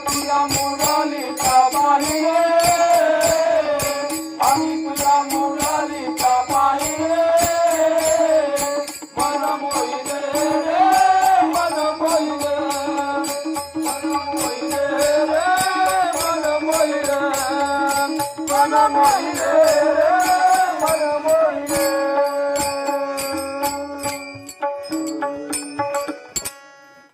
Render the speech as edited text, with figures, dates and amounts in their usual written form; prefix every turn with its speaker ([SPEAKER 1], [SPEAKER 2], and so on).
[SPEAKER 1] तुझ्या मुरलीचा बाई रे, आम्ही तुझ्या मुरलीचा बाई रे, मन मोहिले रे, मन मोहिले, मन मोहिले रे, मन मोहिले, मन मोहिले रे, मन मोहिले.